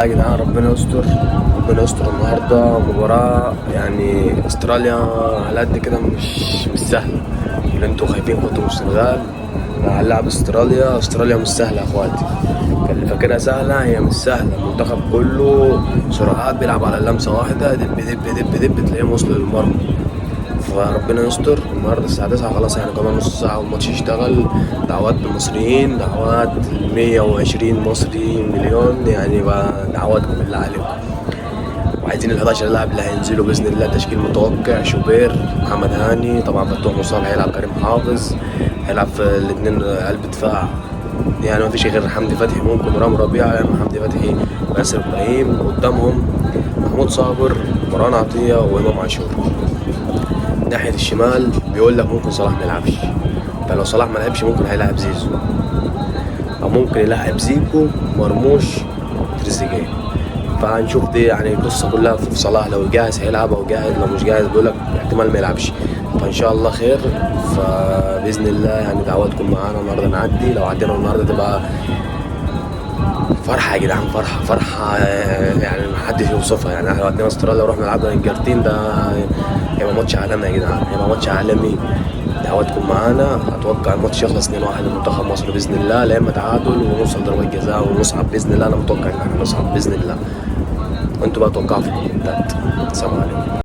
يا جدعان ربنا يستر. ربنا يستر النهارده مباراة، يعني استراليا على قد كده مش سهلة. اللي انتوا خايفين كنتوا من السنغال، لا، هنلعب استراليا مش سهلة يا اخواتي. كان اللي فاكرها سهلة، هي مش سهلة. المنتخب كله سرعات بيلعب على لمسة واحدة، دب دب دب دب تلاقيهم وصلوا للمرمى. فربنا يستر. النهارده الساعة 9 خلاص، يعني كمان نص ساعة والماتش يشتغل. دعوات بالمصريين، دعوات 120 مصري مليون، يعني بقى دعواتكم بالله عليكم. وعايزين ال 11 لاعب اللي هينزلوا باذن الله. تشكيل متوقع: شوبير، محمد هاني، طبعا فتوح مصاب هيلعب، كريم حافظ هيلعب في الاثنين قلب دفاع. يعني ما فيش غير حمدي فتحي ممكن ورام ربيعه، يعني حمدي فتحي وياسر ابراهيم. قدامهم محمود صابر، مروان عطيه، وامام عاشور. ناحيه الشمال بيقول لك ممكن صلاح ما يلعبش، فلو صلاح ما لعبش ممكن هيلاعب زيزو، او ممكن يلعب زيكو، مرموش، تريزيجيه. فهنشوف دي، يعني القصه كلها في صلاح. لو جاهز هيلعب، او جاهز لو مش جاهز بيقول لك احتمال ما يلعبش. فان شاء الله خير. فباذن الله يعني دعواتكم معانا النهارده نعدي. لو عدينا النهارده تبقى فرحه يا جدعان، فرحه يعني محدش يوصفها. يعني احنا لو عدينا استراليا ورحنا لعبنا الارجنتين، ده هيبقى ماتش عالمي يا جدعان، هيبقى ماتش عالمي. دعواتكم معانا. اتوقع الماتش يخلص 2-1 لمنتخب مصر باذن الله، لا اما تعادل ونوصل ضربات جزاء ونصعد باذن الله. انا متوقع ان احنا نصعد باذن الله، وانتوا بقى توقعوا في الكومنتات. السلام عليكم.